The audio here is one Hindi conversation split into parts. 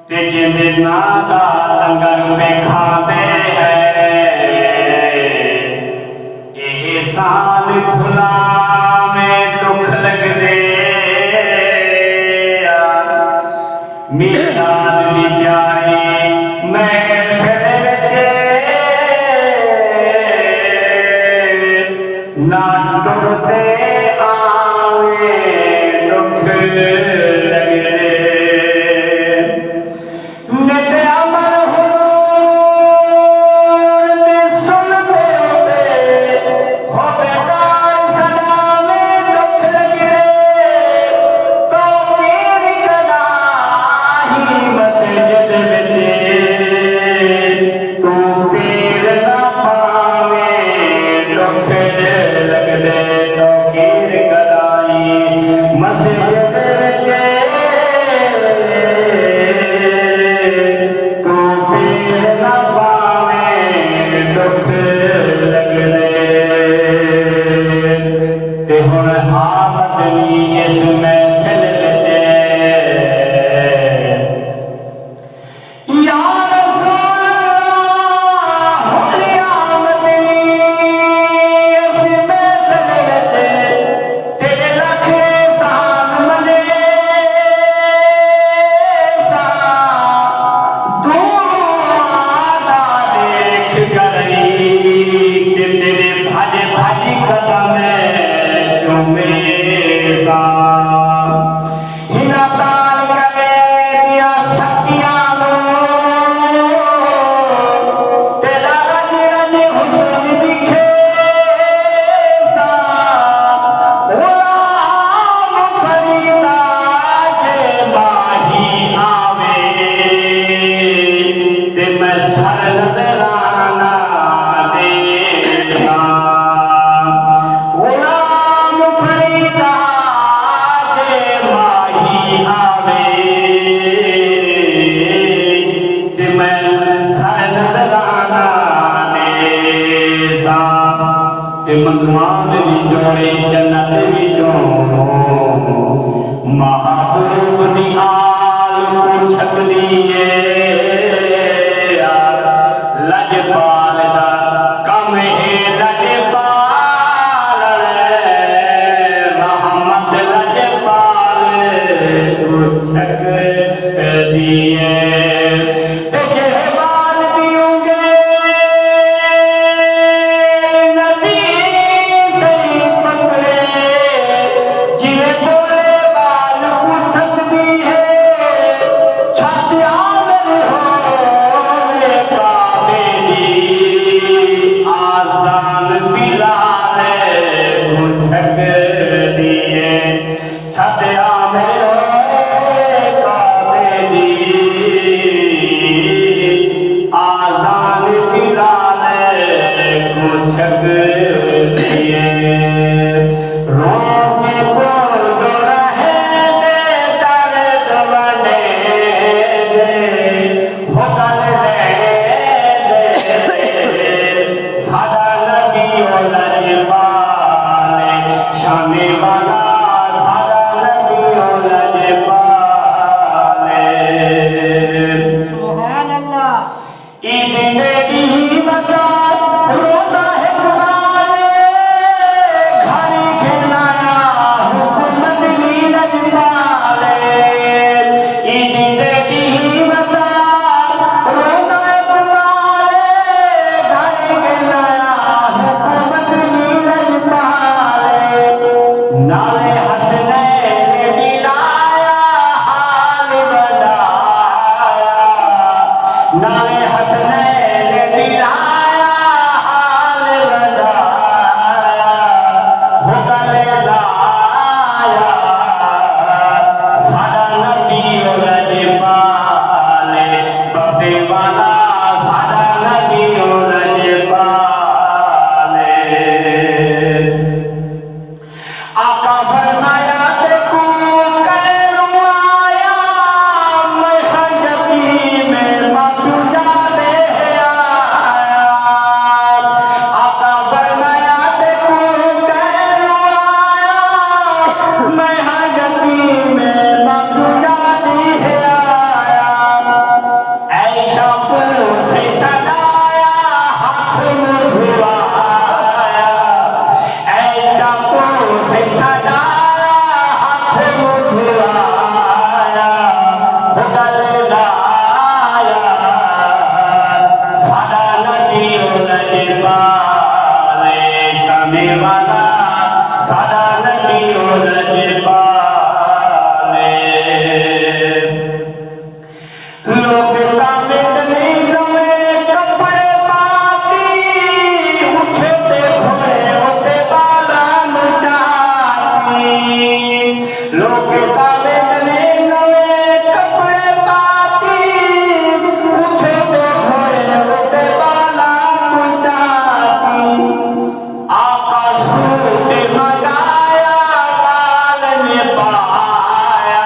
ते जिंदे ना दा लंगर में खाते हैं एहसान भुला में दुख लगदे मिसाल दी प्यारी महफिल ना टुरते आवे दुख लगदे नित अमर हुजूर ते सुनते हो बेकार सदा में दुख लगदे तो पीर कदाही मस्जिद विच तू पीर ना पावे दुख लगदे तो पीर कदाही मस्जिद विच तू पीर ना पावे दुख लगदे ते हुण आमदनी इस महफिल विच या रसूल अल्लाह हुण आमदनी इस महफिल विच तेरे लख एहसान मने सा दूरों आदा देख करई ते तेरे भज भज कदम चूमे सा हिना ताल करे दिया सखियां तेरा रज रज हुस्न दिखे सा गुलाम फरीदा जे माही आवे ते मैं सर नजराना देता गुलाम फरीदा जे माही आवे ते मैं सर नजराना देता ते मंगवान विचोड़े जन्नत विचों महबूब दी आल पुछक दिए लजपाल दा कम है लजपाल रहमत लजपाल पुछक दिए ते जेड़े बाल दियोगे नबी सही पकड़े जिवे बोले बाल पुछक दी है छत आमिर होवे काबे दी आजान बिलाल पुछक दिए छत आमिर होवे काबे दी आजान बिलाल पुछक दिए रोके को जो रहे दे दर्द वने दे लोग तावेद नहीं नवे कपड़े पाती उठे ते घोड़े होते बाला नचाती लोग तावेद नहीं नवे कपड़े पाती उठे ते घोड़े होते बाला नचाती आकाश सूट मंगाया बाल में पाया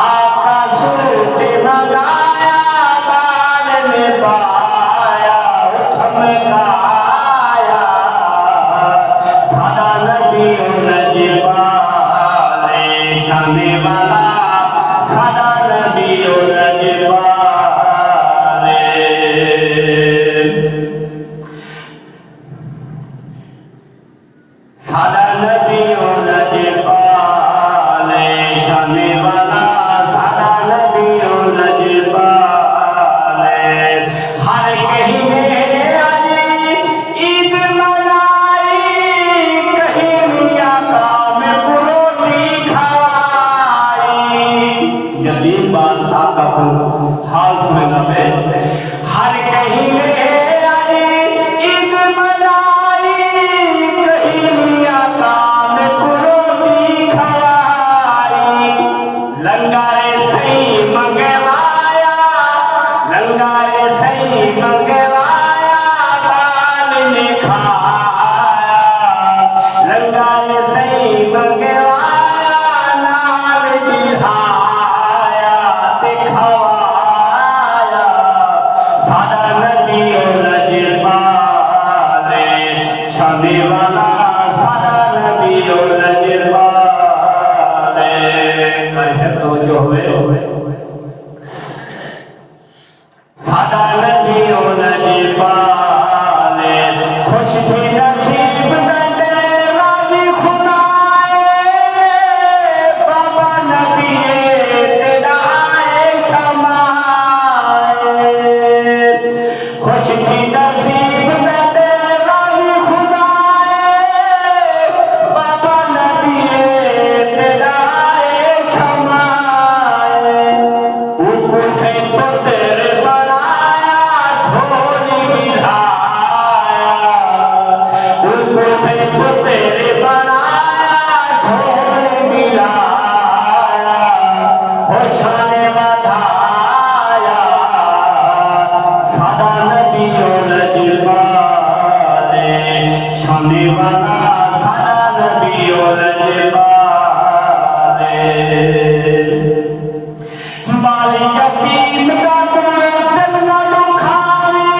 आकाश सूट मंगाया बाल में पाया ठमकाया सादा नबी नजबाले शामी वाला सादा नबी नजबाले सादा नबी नजबाले शामी वाला सादा नबी नजबाले हर कहीं में अली ईद मनाई कहीं मियाँ काम रोटी खाई यतीम बाल आका हाल सुनेगा पे हर कहीं में अली ईद मनाई कहीं मियाँ काम रोटी खाई लंगारे सही मंगवाया लंगारे सही मंगवाया बाल ने खाया लंगारे सही मंगवाया नाल बिहाया ते खवाया सादा नबी नजबाले शामी वाला सादा नबी नजबाले कैसे तो जो हुए सादा नबी नजबाले खुश थी नसीब ते राजी खुदाए बाबा नबी तेरा आए शमाए खुश थी नसीब ते राजी खुदाए बाबा नबी तेरा आए शमाए ऊपर से पुत्र बनाया झोली बिठाया ऊपर से पुत्र बनाया झोली मिलाया होशाने बधाया सादा नबी नजबाले शामी वाला सादा नबी नजबाले बाली यतीम का दिल न दुखावी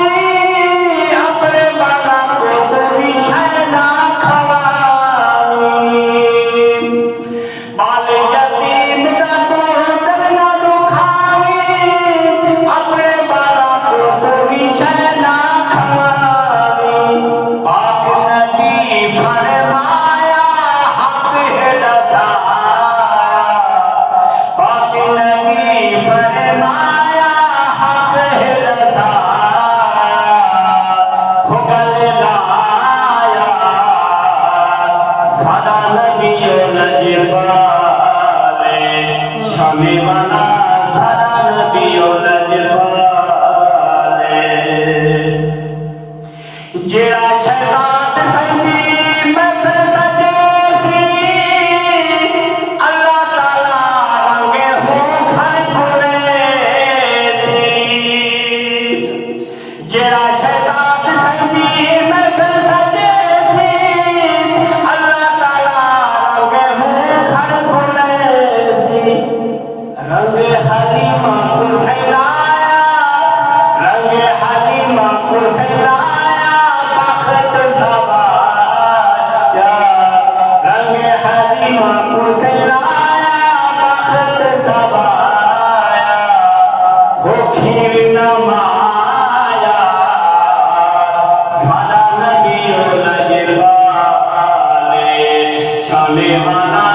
अपने बाला को कोई शय ना खवावी बाली यतीम का दिल न दुखावी अपने बाला को कोई शय ना खवावी पाक नबी फरमाया हक है दसाया पाक नबी फरमाया हक है दसाया हो गल लाया सादा नबी नजबाले शामी वाला सादा नबी नजबाले जेड़ा शहजाद संगी महफिल सजे सी अल्लाह ताला रंगे हो घर खुले सी जेड़ा शहजाद संगी महफिल सजे सी अल्लाह ताला रंगे हो घर खुले सी रंग हलीमा को सैलाया रंग हलीमा को सैलाया बख्त सवाया रंग हलीमा को सैलाया बख्त सवाया हो खीर नमाया सादा नबी नजबाले शामी वाला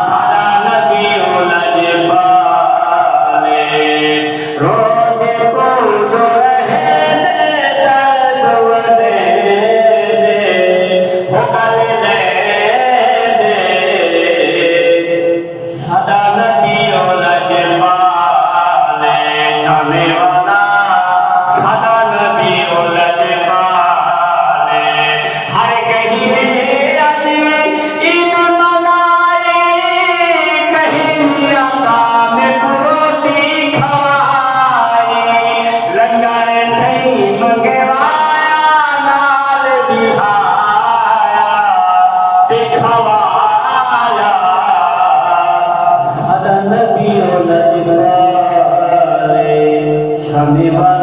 सादा नबी नजबाले रोजे को जो रहे दे दर्द वदे दे हो गल ले दे सादा नबी नजबाले मेवा